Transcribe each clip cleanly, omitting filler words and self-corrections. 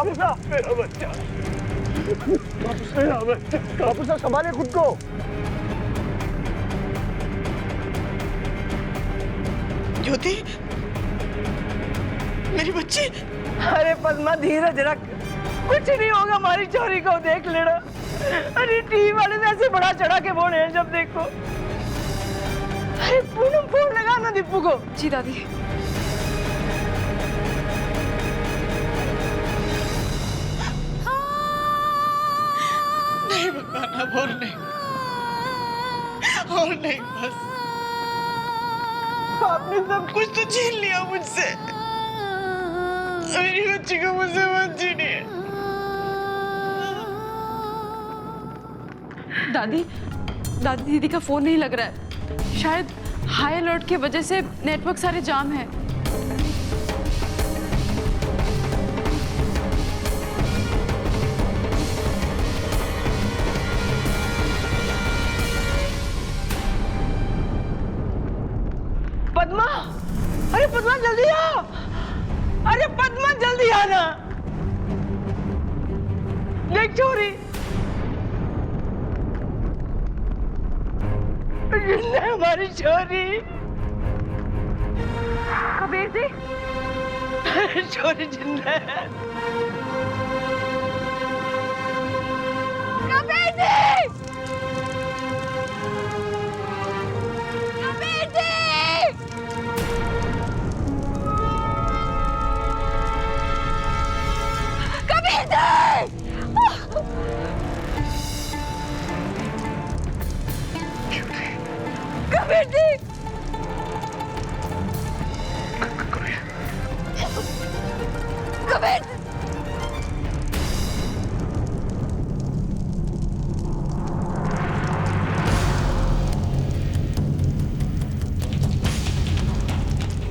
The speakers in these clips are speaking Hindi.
बाबू साहब, मेरा बच्चा, मेरा बच्चा। बाबू साहब संभालिए खुद को। ज्योति, मेरी बच्ची। अरे पद्मा धीरज रख, कुछ नहीं होगा, हमारी चोरी को देख लेना। अरे टीवी वाले तो ऐसे बड़ा चढ़ा के बोल रहे हैं जब देखो। अरे पूनम फोन लगा ना दीपू को। जी दादी। नहीं भगवान, अब और नहीं, और नहीं, बस आपने सब कुछ तो छीन लिया मुझसे। मेरी बच्ची को मुझसे मत छीनिए। दादी, दादी दीदी का फोन नहीं लग रहा है, शायद हाई अलर्ट की वजह से नेटवर्क सारे जाम है। पद्मा, अरे पद्मा जल्दी आ, अरे पद्मा जल्दी आना, देख चोरी। जिंदा है हमारी चोरी। कबीर जी, चोरी जिंदा है। कबीर जी, कबीर जी, कबीर जी, कबीर जी, कबीर,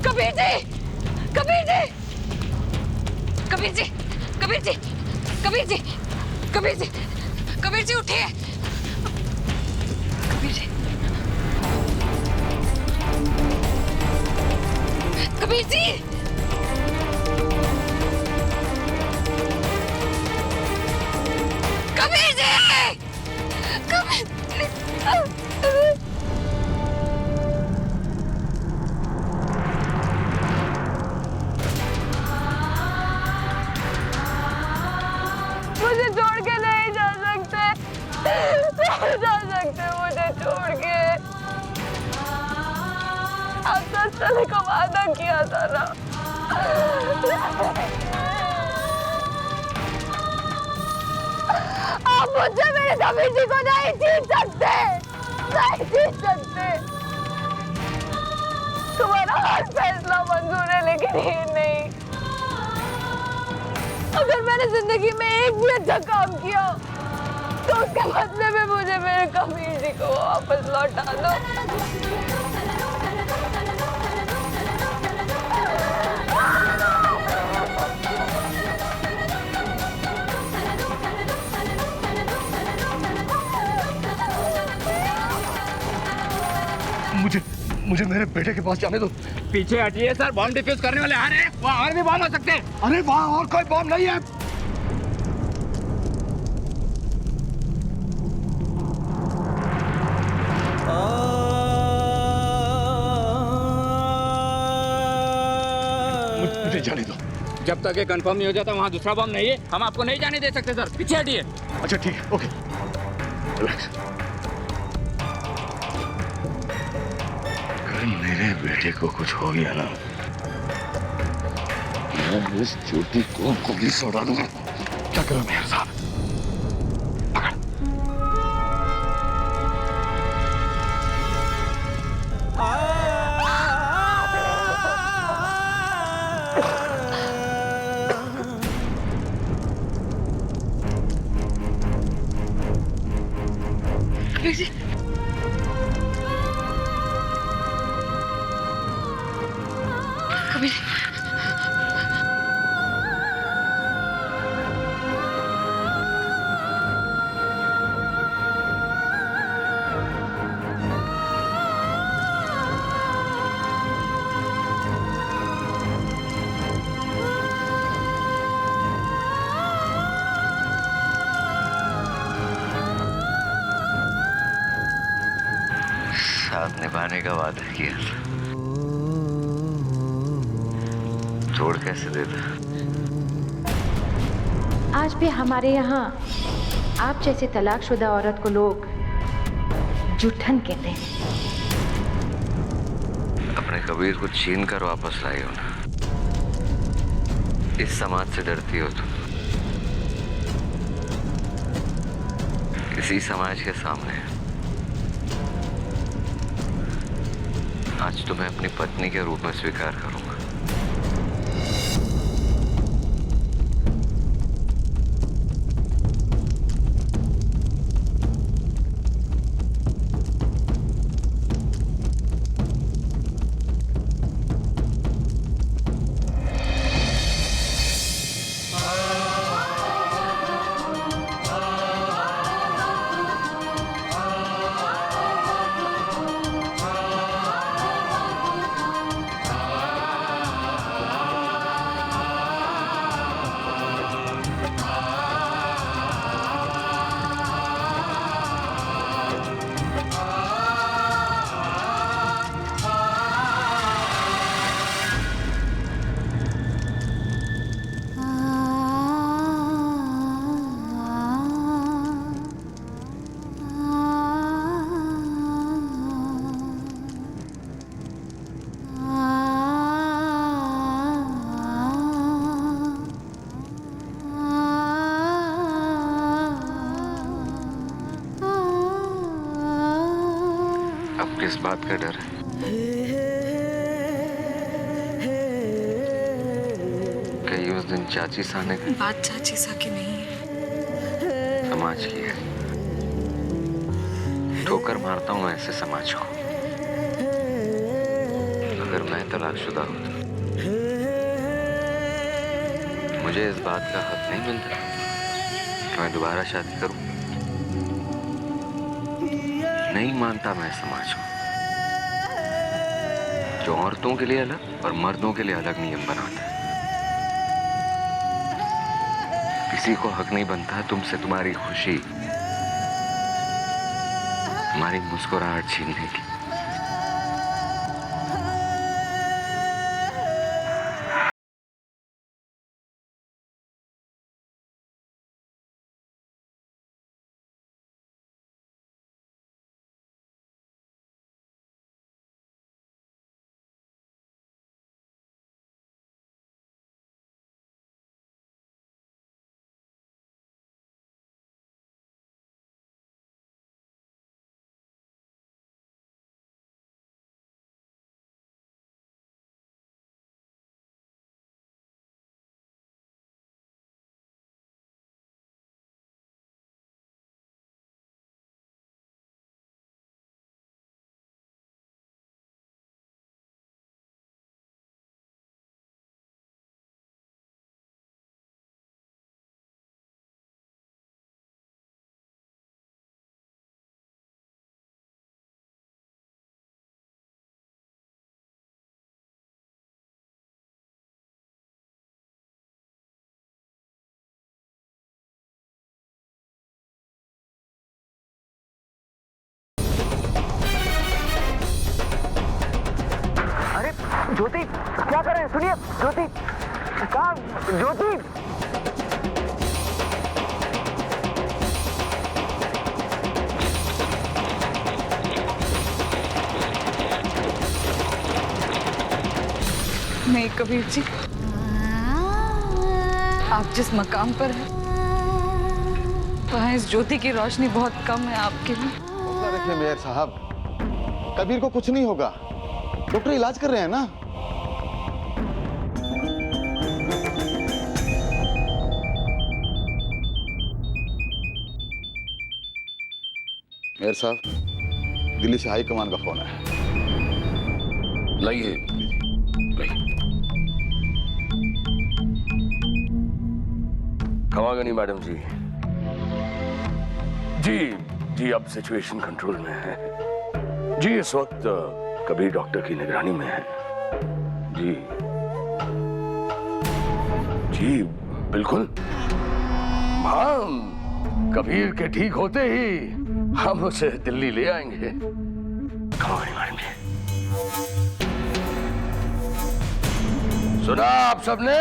कबीर जी, कबीर जी, कबीर जी, कबीर जी, कबीर जी, कबीर जी, कबीर जी उठिए, कबीर जी, कबीर जी, कबीर जी, कबीर जी, मुझे छोड़ के नहीं जा सकते, नहीं जा सकते मुझे छोड़ के। आपने चले का वादा किया था ना। आप मुझसे मेरे कबीर जी को नहीं छीन सकते, नहीं छीन सकते। तुम्हारा हर फैसला मंजूर है, लेकिन ये नहीं। अगर मैंने जिंदगी में एक भी अच्छा काम किया तो उसके बदले में मुझे मेरे कबीर जी को वापस लौटा दो। मुझे मेरे बेटे के पास जाने दो। पीछे हटिए सर, बॉम्ब डिफ्यूज करने वाले आ रहे हैं। वहाँ और भी बॉम्ब हो सकते हैं। अरे वहाँ और कोई बॉम्ब नहीं है। मुझे जाने दो। जब तक ये कंफर्म नहीं हो जाता वहाँ दूसरा बॉम्ब नहीं है, हम आपको नहीं जाने दे सकते सर। पीछे हटिए। अच्छा ठीक है, ओके। रिलैक्स। अगर मेरे बेटे को कुछ हो गया ना, मैं इस चोटी को गोली से उड़ा दूंगा। क्या करो मेहर साहब? पकड़। साथ निभाने का वादा किया था, छोड़ कैसे देता। आज भी हमारे यहाँ आप जैसे तलाकशुदा औरत को लोग जुठन कहते हैं। अपने कबीर को छीन कर वापस लाई हो ना। इस समाज से डरती हो तुम। इसी समाज के सामने आज तुम्हें अपनी पत्नी के रूप में स्वीकार करूंगा। किस बात का डर है? कहीं उस दिन चाची सा ने बात चाची सा की नहीं है, समाज की है। ठोकर मारता हूं मैं ऐसे समाज को। अगर मैं तलाकशुदा हूं तो मुझे इस बात का हक नहीं मिलता कि मैं दोबारा शादी करूं। नहीं मानता मैं समाज को जो औरतों के लिए अलग और मर्दों के लिए अलग नियम बनाता है। किसी को हक नहीं बनता तुमसे तुम्हारी खुशी, तुम्हारी मुस्कुराहट छीनने की। ज्योति क्या कर रहे हैं? सुनिए ज्योति, कहाँ ज्योति? नहीं कबीर जी, आप जिस मकाम पर हैं वहाँ इस ज्योति की रोशनी बहुत कम है आपके लिए। हौसला रखिए मेयर साहब, कबीर को कुछ नहीं होगा। डॉक्टर इलाज कर रहे हैं ना। मेयर साहब, दिल्ली से हाई कमान का फोन है। लाइए खमागनी मैडम जी। जी अब सिचुएशन कंट्रोल में है जी। इस वक्त कबीर डॉक्टर की निगरानी में है जी बिल्कुल। हाँ, कबीर के ठीक होते ही हम उसे दिल्ली ले आएंगे। कमाई मारेंगे। सुना आप सबने?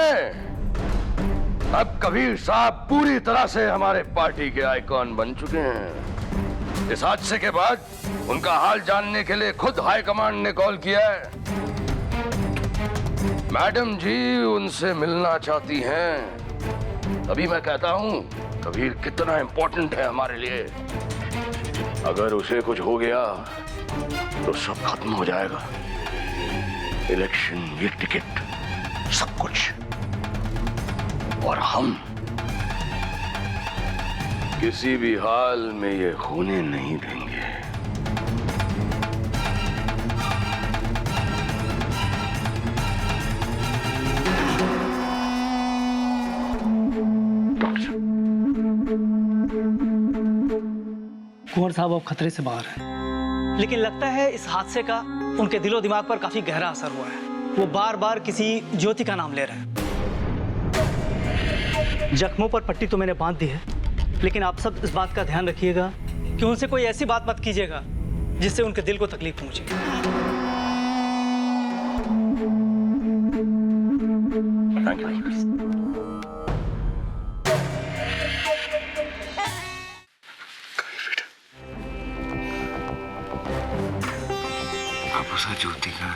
अब कबीर साहब पूरी तरह से हमारे पार्टी के आइकॉन बन चुके हैं। इस हादसे के बाद उनका हाल जानने के लिए खुद हाईकमांड ने कॉल किया है। मैडम जी उनसे मिलना चाहती हैं। तभी मैं कहता हूं कबीर कितना इंपॉर्टेंट है हमारे लिए। अगर उसे कुछ हो गया तो सब खत्म हो जाएगा। इलेक्शन, ये टिकट, सब कुछ। और हम किसी भी हाल में ये होने नहीं देंगे। कुंवर साहब अब खतरे से बाहर हैं, लेकिन लगता है इस हादसे का उनके दिलो दिमाग पर काफी गहरा असर हुआ है। वो बार बार किसी ज्योति का नाम ले रहे हैं। जख्मों पर पट्टी तो मैंने बांध दी है, लेकिन आप सब इस बात का ध्यान रखिएगा कि उनसे कोई ऐसी बात मत कीजिएगा जिससे उनके दिल को तकलीफ पहुंचे। Thank you. ज्योति का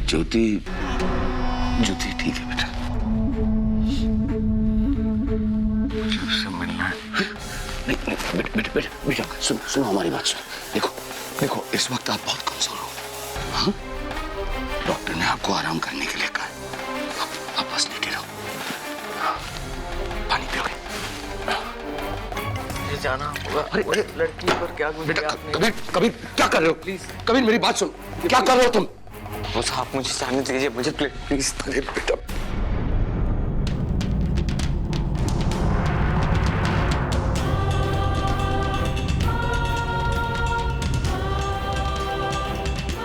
ज्योति ज्योति ठीक है बेटा, मुझे उससे मिलना है। नहीं बेटा बेटा बेटा बेटा सुनो हमारी बात सुनो। देखो देखो इस वक्त आप बहुत कमजोर हो। हाँ? डॉक्टर ने आपको आराम करने के लिए कहा है। आप बस लेटे रहो। हाँ? पानी पियोगे? जाना होगा। अरे लड़की पर क्या बेटा कबीर कबीर क्या कर रहे हो? प्लीज कबीर मेरी बात सुनो। क्या कर रहे हो तुम? बस आप मुझे जाने दीजिए, मुझे प्लीज। अरे बेटा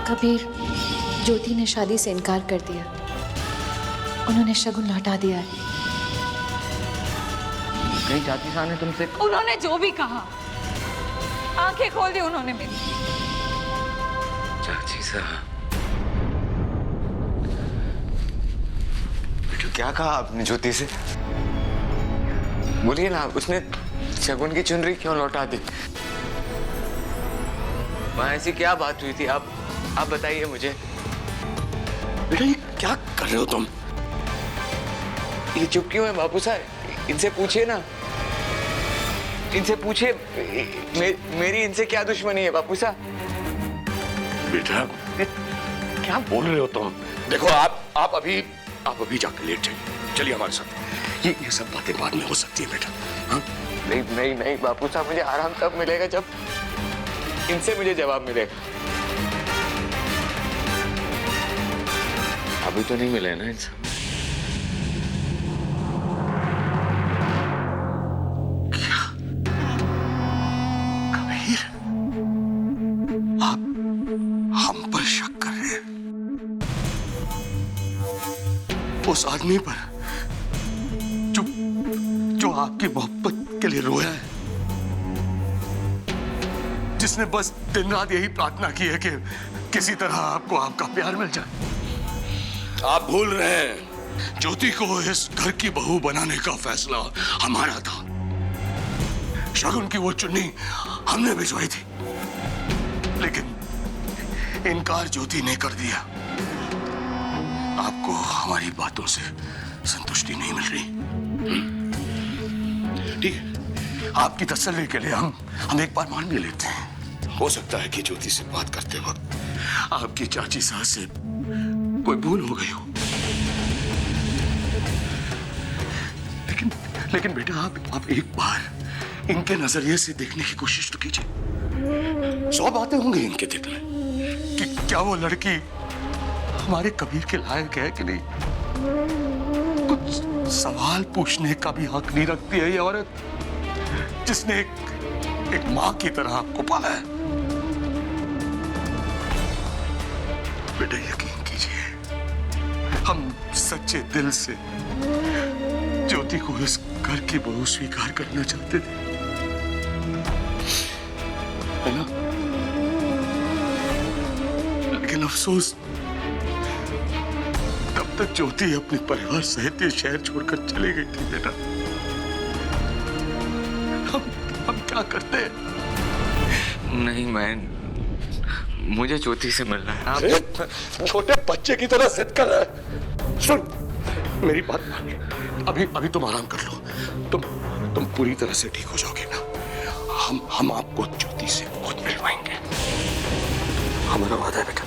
कबीर, ज्योति ने शादी से इनकार कर दिया। उन्होंने शगुन लौटा दिया है। कहीं चाची साहब ने तुमसे? उन्होंने जो भी कहा, आंखें खोल दी उन्होंने मेरी। चाची साहब क्या कहा आपने ज्योति से? बोलिए ना, उसने शगुन की चुनरी क्यों लौटा दी? वहां ऐसी क्या बात हुई थी? आप बताइए मुझे। बेटा ये क्या कर रहे हो तुम? ये चुप क्यों है बापू साहब? इनसे पूछिए ना, इनसे पूछिए। मेरी इनसे क्या दुश्मनी है बापू साहब? बेटा क्या बोल रहे हो तुम? देखो आप अभी जाकर लेट जाइए। चलिए हमारे साथ। ये सब बातें बाद में हो सकती है बेटा। हाँ? नहीं बापू साहब, मुझे आराम तब मिलेगा जब इनसे मुझे जवाब मिलेगा। अभी तो नहीं मिले ना इनसे। कबीर आप हम पर शक कर रहे हैं? उस आदमी पर जो आपकी मोहब्बत के लिए रोया है, जिसने बस दिन रात यही प्रार्थना की है कि किसी तरह आपको आपका प्यार मिल जाए। आप भूल रहे हैं ज्योति को इस घर की बहू बनाने का फैसला हमारा था। शगुन की वो चुन्नी हमने भिजवाई थी, लेकिन इनकार ज्योति ने कर दिया। आपको हमारी बातों से संतुष्टि नहीं मिल रही? ठीक है, आपकी तसल्ली के लिए हम एक बार मान भी लेते हैं। हो सकता है कि ज्योति से बात करते वक्त आपकी चाची सास से कोई भूल हो गई हो। लेकिन बेटा आप एक बार इनके नजरिए से देखने की कोशिश तो कीजिए। 100 बातें होंगी इनके दिल में कि क्या वो लड़की हमारे कबीर के लायक है कि नहीं। कुछ सवाल पूछने का भी हक नहीं रखती है ये औरत, जिसने एक मां की तरह आपको पाला है। बेटा यकीन कीजिए, हम सच्चे दिल से ज्योति को इस घर की बहू स्वीकार करना चाहते थे, है ना? अफसोस तब तक ज्योति अपने परिवार सहित ये शहर छोड़कर चली गई थी बेटा। हम क्या करते? नहीं, मुझे ज्योति से मिलना है। आप छोटे बच्चे की तरह जिद कर रहे हैं। सुन मेरी बात मान। अभी तुम आराम कर लो। तुम पूरी तरह से ठीक हो जाओगे ना। हम आपको ज्योति से खुद मिलवाएंगे। हमारा वादा है बेटा।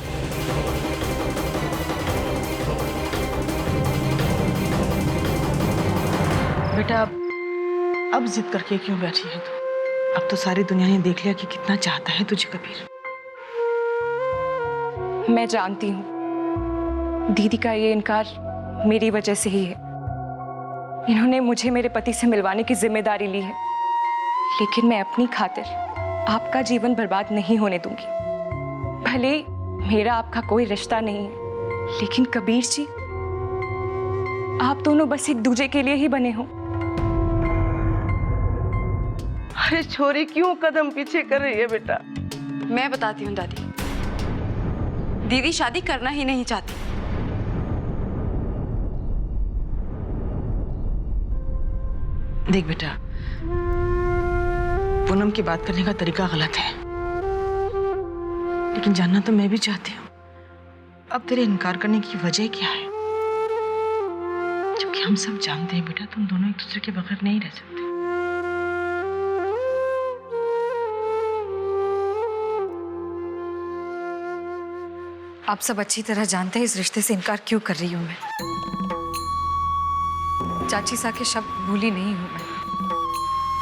बेटा अब जिद करके क्यों बैठी है तू? अब तो सारी दुनिया ने देख लिया कि कितना चाहता है तुझे कबीर। मैं जानती हूँ दीदी का ये इनकार मेरी वजह से ही है। इन्होंने मुझे मेरे पति से मिलवाने की जिम्मेदारी ली है, लेकिन मैं अपनी खातिर आपका जीवन बर्बाद नहीं होने दूंगी। भले ही मेरा आपका कोई रिश्ता नहीं है, लेकिन कबीर जी आप दोनों बस एक दूजे के लिए ही बने हो। अरे छोरी क्यों कदम पीछे कर रही है बेटा? मैं बताती हूँ दादी, दीदी शादी करना ही नहीं चाहती। देख बेटा, पूनम की बात करने का तरीका गलत है, लेकिन जानना तो मैं भी चाहती हूँ अब तेरे इनकार करने की वजह क्या है? जबकि हम सब जानते हैं बेटा तुम दोनों एक दूसरे के बगैर नहीं रह सकते। आप सब अच्छी तरह जानते हैं इस रिश्ते से इनकार क्यों कर रही हूं मैं। चाची सा के शब्द भूली नहीं हूं मैं।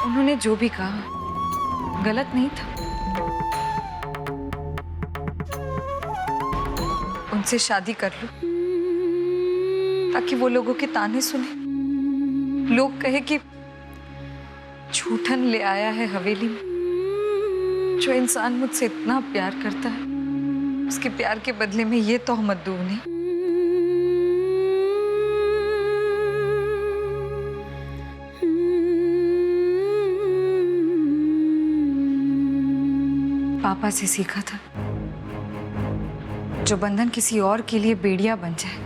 उन्होंने जो भी कहा गलत नहीं था। उनसे शादी कर लो ताकि वो लोगों के ताने सुने, लोग कहे कि झूठन ले आया है हवेली में। जो इंसान मुझसे इतना प्यार करता है उसके प्यार के बदले में ये तोहमत दूं उन्हें। पापा से सीखा था, जो बंधन किसी और के लिए बेड़िया बन जाए,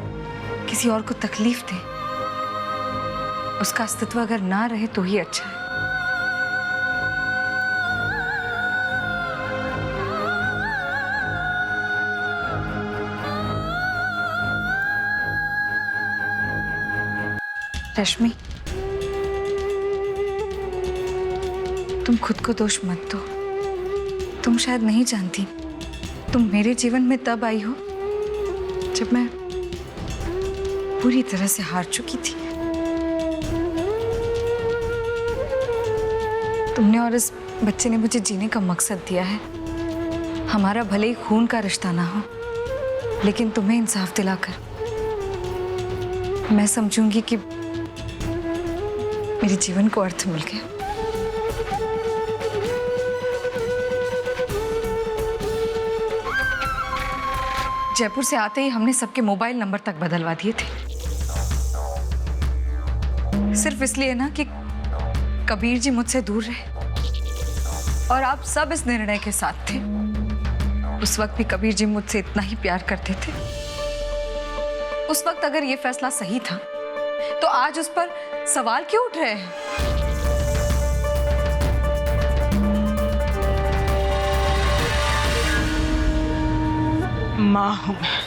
किसी और को तकलीफ दे, उसका अस्तित्व अगर ना रहे तो ही अच्छा है। रश्मि, तुम खुद को दोष मत दो। तुम शायद नहीं जानती, तुम मेरे जीवन में तब आई हो जब मैं पूरी तरह से हार चुकी थी। तुमने और इस बच्चे ने मुझे जीने का मकसद दिया है। हमारा भले ही खून का रिश्ता ना हो, लेकिन तुम्हें इंसाफ दिलाकर मैं समझूंगी कि मेरे जीवन को अर्थ मिल गया। जयपुर से आते ही हमने सबके मोबाइल नंबर तक बदलवा दिए थे, सिर्फ इसलिए ना कि कबीर जी मुझसे दूर रहे। और आप सब इस निर्णय के साथ थे। उस वक्त भी कबीर जी मुझसे इतना ही प्यार करते थे। उस वक्त अगर ये फैसला सही था तो आज उस पर सवाल क्यों उठ रहे हैं? माँ हूं मैं।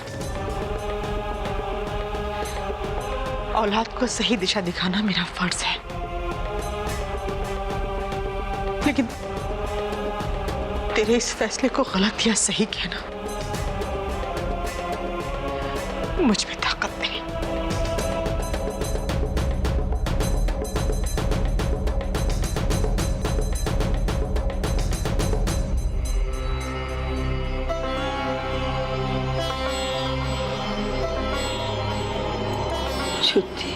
औलाद को सही दिशा दिखाना मेरा फर्ज है, लेकिन तेरे इस फैसले को गलत या सही कहना मुझ में ताकत नहीं। छुट्टी